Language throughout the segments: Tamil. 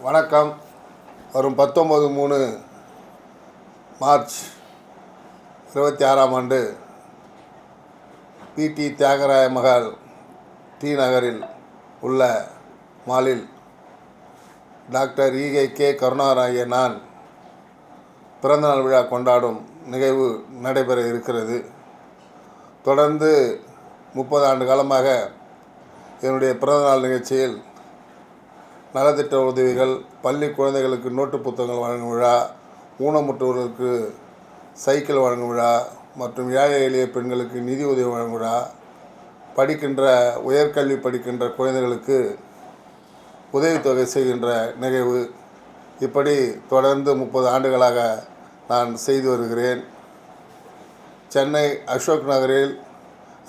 வணக்கம். வரும் 19/3 மார்ச் 26ஆம் ஆண்டு பிடி தியாகராய மகால் டி நகரில் உள்ள மாலில் டாக்டர் ஈகே கருணாகரன் நான் பிறந்தநாள் விழா கொண்டாடும் நிகழ்வு நடைபெற இருக்கிறது. தொடர்ந்து 30 ஆண்டு காலமாக என்னுடைய பிறந்தநாள் நிகழ்ச்சியில் நலத்திட்ட உதவிகள், பள்ளி குழந்தைகளுக்கு நோட்டு புத்தகங்கள் வழங்கும் விழா, ஊனமுற்றோர்களுக்கு சைக்கிள் வழங்கும் விழா மற்றும் ஏழை எளிய பெண்களுக்கு நிதி உதவி வழங்கும் விழா, படிக்கின்ற உயர்கல்வி படிக்கின்ற குழந்தைகளுக்கு உதவித்தொகை செய்கின்ற நிகழ்வு, இப்படி தொடர்ந்து 30 ஆண்டுகளாக நான் செய்து வருகிறேன். சென்னை அசோக் நகரில்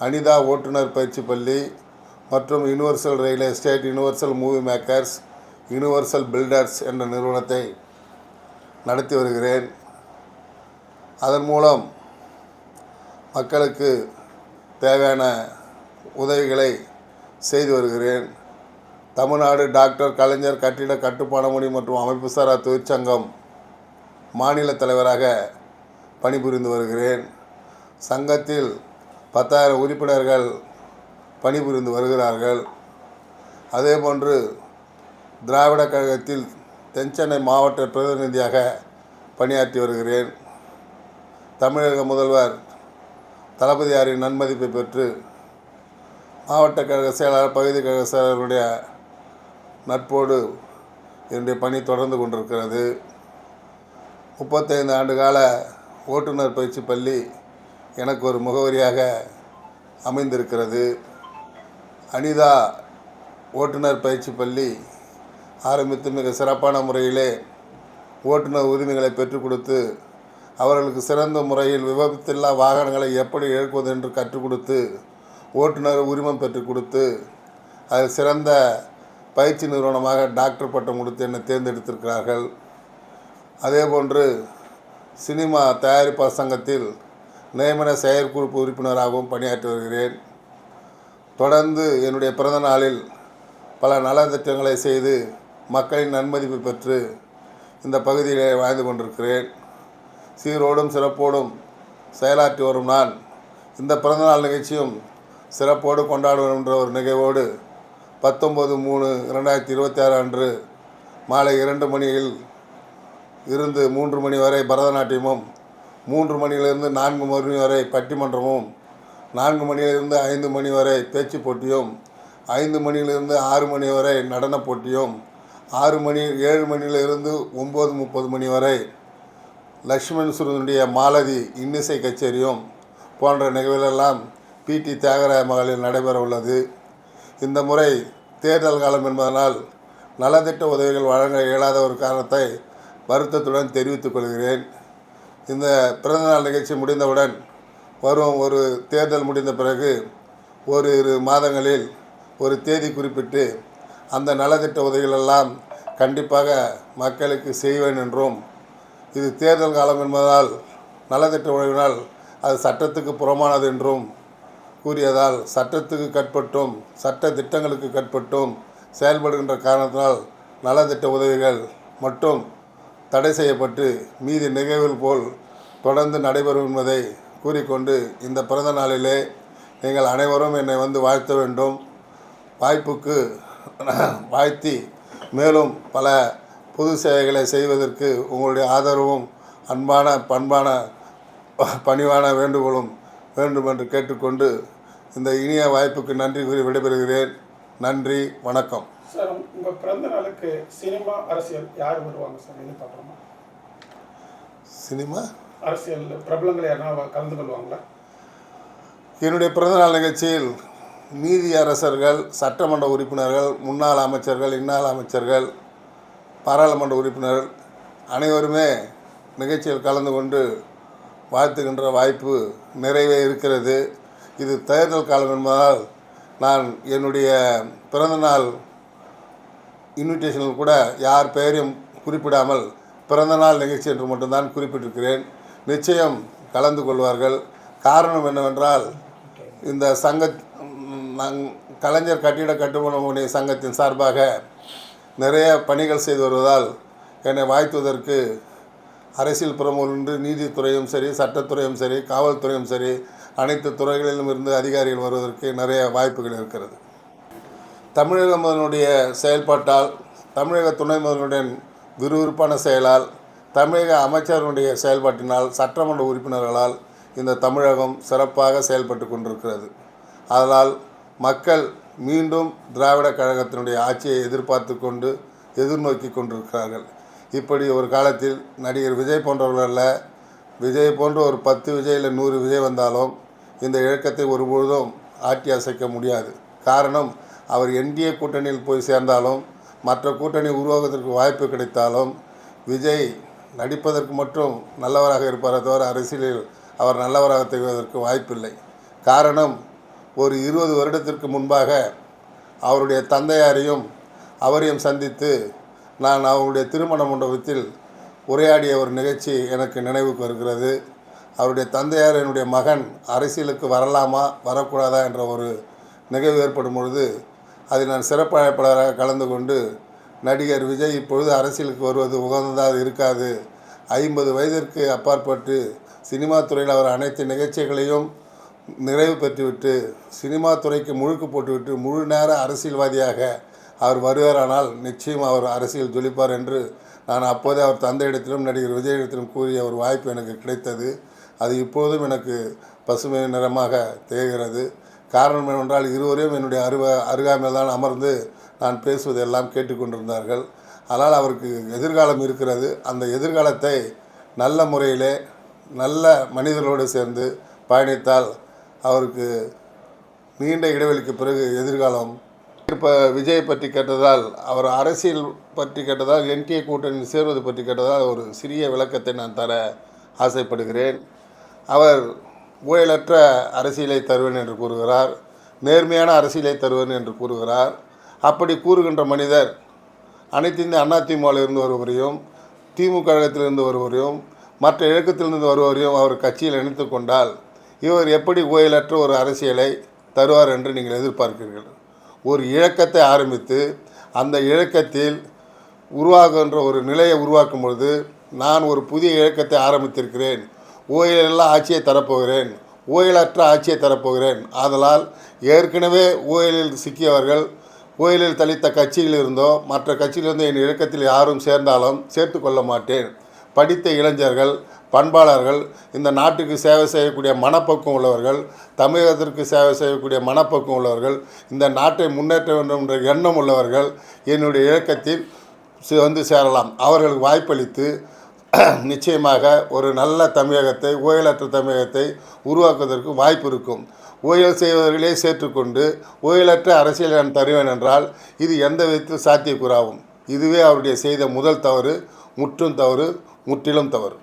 அனிதா ஓட்டுநர் பயிற்சி பள்ளி மற்றும் universal real estate, universal movie makers, universal builders என்ற நிறுவனத்தை நடத்தி வருகிறேன். அதன் மூலம் மக்களுக்கு தேவையான உதவிகளை செய்து வருகிறேன். தமிழ்நாடு டாக்டர் கலைஞர் கட்டிட கட்டுப்பாடு மற்றும் அமைப்புசாரா தொழிற்சங்கம் மாநில தலைவராக பணிபுரிந்து வருகிறேன். சங்கத்தில் 10,000 உறுப்பினர்கள் பணிபுரிந்து வருகிறார்கள். அதேபோன்று திராவிட கழகத்தில் தென்சென்னை மாவட்ட பிரதிநிதியாக பணியாற்றி வருகிறேன். தமிழக முதல்வர் தளபதியாரின் நன்மதிப்பை பெற்று மாவட்ட கழக செயலாளர், பகுதி கழக செயலாளருடைய நட்போடு என்னுடைய பணி தொடர்ந்து கொண்டிருக்கிறது. 35 ஆண்டு கால ஓட்டுநர் பயிற்சி பள்ளி எனக்கு ஒரு முகவரியாக அமைந்திருக்கிறது. அனிதா ஓட்டுநர் பயிற்சி பள்ளி ஆரம்பித்து மிக சிறப்பான முறையிலே ஓட்டுநர் உரிமைகளை பெற்றுக் கொடுத்து அவர்களுக்கு சிறந்த முறையில் விபத்தில்லா வாகனங்களை எப்படி இயக்குவது என்று கற்றுக் கொடுத்து ஓட்டுநர் உரிமம் பெற்றுக் கொடுத்து அதில் சிறந்த பயிற்சி நிறுவனமாக டாக்டர் பட்டம் கொடுத்து என்னை தேர்ந்தெடுத்திருக்கிறார்கள். அதேபோன்று சினிமா தயாரிப்பாளர் சங்கத்தில் நியமன செயற்குழு உறுப்பினராகவும் பணியாற்றி வருகிறேன். தொடர்ந்து என்னுடைய பிறந்த நாளில் பல நலத்திட்டங்களை செய்து மக்களின் நன்மதிப்பு பெற்று இந்த பகுதியிலே வாழ்ந்து கொண்டிருக்கிறேன். சீரோடும் சிறப்போடும் செயலாற்றி வரும் நான் இந்த பிறந்தநாள் நிகழ்ச்சியும் சிறப்போடு கொண்டாடுவோம் என்ற ஒரு நிகழ்வோடு 19/3/2026 அன்று மாலை 2 மணியில் இருந்து 3 மணி வரை பரதநாட்டியமும், 3 மணியிலிருந்து 4 மணி வரை பட்டிமன்றமும், 4 மணியிலிருந்து 5 மணி வரை பேச்சு போட்டியும், 5 மணியிலிருந்து 6 மணி வரை நடன போட்டியும், 7 மணியிலிருந்து 9:30 மணி வரை லக்ஷ்மண் சுருனுடைய மாலதி இன்னிசை கச்சேரியும் போன்ற நிகழ்வுகளெல்லாம் பிடி தியாகராய மகாலில் நடைபெற உள்ளது. இந்த முறை தேர்தல் காலம் என்பதனால் நலத்திட்ட உதவிகள் வழங்க இயலாத ஒரு காரணத்தை வருத்தத்துடன் தெரிவித்துக் கொள்கிறேன். இந்த பிறந்தநாள் நிகழ்ச்சி முடிந்தவுடன் வரும் ஒரு தேர்தல் முடிந்த பிறகு ஓரிரு மாதங்களில் ஒரு தேதி குறிப்பிட்டு அந்த நலத்திட்ட உதவிகளெல்லாம் கண்டிப்பாக மக்களுக்கு செய்வேன் என்றும், இது தேர்தல் காலம் என்பதால் நலத்திட்ட உதவினால் அது சட்டத்துக்கு புறமானது என்றும் கூறியதால் சட்டத்துக்கு கட்பட்டும் சட்ட திட்டங்களுக்கு கட்பட்டும் செயல்படுகின்ற காரணத்தினால் நலத்திட்ட உதவிகள் மட்டும் தடை செய்யப்பட்டு மீதி நிகழ்வுகள் போல் தொடர்ந்து நடைபெறும் என்பதை கூறிக்கொண்டு இந்த பிறந்த நாளிலே நீங்கள் அனைவரும் என்னை வந்து வாழ்த்த வேண்டும். வாய்ப்புக்கு வாழ்த்தி மேலும் பல பொது சேவைகளை செய்வதற்கு உங்களுடைய ஆதரவும் அன்பான பண்பான பணிவான வேண்டுகோளும் வேண்டும் என்று கேட்டுக்கொண்டு இந்த இனிய வாய்ப்புக்கு நன்றி கூறி விடைபெறுகிறேன். நன்றி, வணக்கம். சார், உங்கள் பிறந்த நாளுக்கு சினிமா, அரசியல் யார் வருவாங்க சார்? எதிர்பார்க்குறோமா? சினிமா, அரசியல் பிரபலங்கள் யாருன்னா கலந்து கொள்வாங்களா? என்னுடைய பிறந்தநாள் நிகழ்ச்சியில் நீதி அரசர்கள், சட்டமன்ற உறுப்பினர்கள், முன்னாள் அமைச்சர்கள், இன்னாள் அமைச்சர்கள், பாராளுமன்ற உறுப்பினர்கள் அனைவருமே நிகழ்ச்சியில் கலந்து கொண்டு வாழ்த்துகின்ற வாய்ப்பு நிறைவே இருக்கிறது. இது தேர்தல் காலம் என்பதால் நான் என்னுடைய பிறந்தநாள் இன்விடேஷனில் கூட யார் பெயரையும் குறிப்பிடாமல் பிறந்தநாள் நிகழ்ச்சி என்று மட்டும்தான் குறிப்பிட்டிருக்கிறேன். நிச்சயம் கலந்து கொள்வார்கள். காரணம் என்னவென்றால் இந்த கலைஞர் கட்டிட கட்டுமான சங்கத்தின் சார்பாக நிறைய பணிகள் செய்து வருவதால் என்னை வாழ்த்துவதற்கு அரசியல் பிரமுகர்கள் நீதித்துறையும் சரி, சட்டத்துறையும் சரி, காவல்துறையும் சரி, அனைத்து துறைகளிலும் இருந்து அதிகாரிகள் வருவதற்கு நிறைய வாய்ப்புகள் இருக்கிறது. தமிழக முதல்வருடைய செயல்பாட்டால், தமிழக துணை முதல்வருடைய விறுவிறுப்பான செயலால், தமிழக அமைச்சர்களுடைய செயல்பாட்டினால், சட்டமன்ற உறுப்பினர்களால் இந்த தமிழகம் சிறப்பாக செயல்பட்டு கொண்டிருக்கிறது. அதனால் மக்கள் மீண்டும் திராவிட கழகத்தினுடைய ஆட்சியை எதிர்நோக்கி கொண்டிருக்கிறார்கள். இப்படி ஒரு காலத்தில் நடிகர் விஜய் போன்றவர்கள விஜய் போன்ற ஒரு 10 விஜய் இல்லை 100 விஜய் வந்தாலும் இந்த இயக்கத்தை ஒருபொழுதும் ஆட்டி அசைக்க முடியாது. காரணம், அவர் என்டிஏ கூட்டணியில் போய் சேர்ந்தாலும், மற்ற கூட்டணி உருவாக்குவதற்கு வாய்ப்பு கிடைத்தாலும், விஜய் நடிப்பதற்கு மட்டும் நல்லவராக இருப்பாரே தவிர அரசியலில் அவர் நல்லவராக திகழ்வதற்கு வாய்ப்பில்லை. காரணம், ஒரு 20 வருடத்திற்கு முன்பாக அவருடைய தந்தையாரையும் அவரையும் சந்தித்து நான் அவருடைய திருமண மண்டபத்தில் உரையாடிய ஒரு நிகழ்ச்சி எனக்கு நினைவுக்கு வருகிறது. அவருடைய தந்தையார் என்னுடைய மகன் அரசியலுக்கு வரலாமா வரக்கூடாதா என்ற ஒரு நிகழ்வு ஏற்படும் பொழுது அதில் நான் சிறப்பு அழைப்பாளராக கலந்து கொண்டு, நடிகர் விஜய் இப்பொழுது அரசியலுக்கு வருவது உகந்ததாக இருக்காது, 50 வயதிற்கு அப்பாற்பட்டு சினிமா துறையில் அவர் அனைத்து நிகழ்ச்சிகளையும் நிறைவு பெற்றுவிட்டு சினிமா துறைக்கு முழுக்கு போட்டுவிட்டு முழு நேர அரசியல்வாதியாக அவர் வருவாரானால் நிச்சயம் அவர் அரசியல் ஜொலிப்பார் என்று நான் அப்போதே அவர் தந்தையிடத்திலும் நடிகர் விஜயிடத்திலும் கூறிய ஒரு வாய்ப்பு எனக்கு கிடைத்தது. அது இப்போதும் எனக்கு பசுமை நிறமாக திகழ்கிறது. காரணம் என்னவென்றால் இருவரையும் என்னுடைய அருகாமையில் தான் அமர்ந்து நான் பேசுவதெல்லாம் கேட்டுக்கொண்டிருந்தார்கள். ஆனால் அவருக்கு எதிர்காலம் இருக்கிறது. அந்த எதிர்காலத்தை நல்ல முறையிலே நல்ல மனிதர்களோடு சேர்ந்து பயணித்தால் அவருக்கு நீண்ட இடைவெளிக்கு பிறகு எதிர்காலம். இப்போ விஜய் பற்றி கேட்டதால், அவர் அரசியல் பற்றி கேட்டதால், என்டிஏ கூட்டணியில் சேர்வது பற்றி கேட்டதால் ஒரு சிறிய விளக்கத்தை நான் தர ஆசைப்படுகிறேன். அவர் ஊழலற்ற அரசியலை தருவேன் என்று கூறுகிறார், நேர்மையான அரசியலை தருவேன் என்று கூறுகிறார். அப்படி கூறுகின்ற மனிதர் அனைத்து இந்திய அண்ணா திமுகவிலிருந்து வருவரையும், திமுக கழகத்திலிருந்து வருவரையும், மற்ற இயக்கத்திலிருந்து வருவரையும் அவர் கட்சியில் இணைத்து கொண்டால் இவர் எப்படி ஊழலற்ற ஒரு அரசியலை தருவார் என்று நீங்கள் எதிர்பார்க்கிறீர்கள்? ஒரு இயக்கத்தை ஆரம்பித்து அந்த இயக்கத்தில் உருவாகுகின்ற ஒரு நிலையை உருவாக்கும் பொழுது, நான் ஒரு புதிய இயக்கத்தை ஆரம்பித்திருக்கிறேன், ஊழலில்லா ஆட்சியை தரப்போகிறேன், ஊழலற்ற ஆட்சியை தரப்போகிறேன், ஆதலால் ஏற்கனவே ஊழலில் சிக்கியவர்கள், ஊழலில் தளித்த கட்சியில் இருந்தோ மற்ற கட்சியிலிருந்தோ என் இயக்கத்தில் யாரும் சேர்ந்தாலும் சேர்த்து கொள்ள மாட்டேன். படித்த இளைஞர்கள், பண்பாளர்கள், இந்த நாட்டுக்கு சேவை செய்யக்கூடிய மனப்பக்குவம் உள்ளவர்கள், தமிழகத்திற்கு சேவை செய்யக்கூடிய மனப்பக்குவம் உள்ளவர்கள், இந்த நாட்டை முன்னேற்ற வேண்டும் என்ற எண்ணம் உள்ளவர்கள் என்னுடைய இயக்கத்தில் வந்து சேரலாம். அவர்களுக்கு வாய்ப்பளித்து நிச்சயமாக ஒரு நல்ல தமிழகத்தை, ஊழலற்ற தமிழகத்தை உருவாக்குவதற்கு வாய்ப்பு இருக்கும். ஊழல் செய்வர்களே சேர்த்துக்கொண்டு ஊழலற்ற அரசியல் நான் தருவேன் என்றால் இது எந்த விதத்தில் சாத்தியக்கூறாகும்? இதுவே அவருடைய செய்த முதல் தவறு, முற்றும் தவறு, முற்றிலும் தவறு.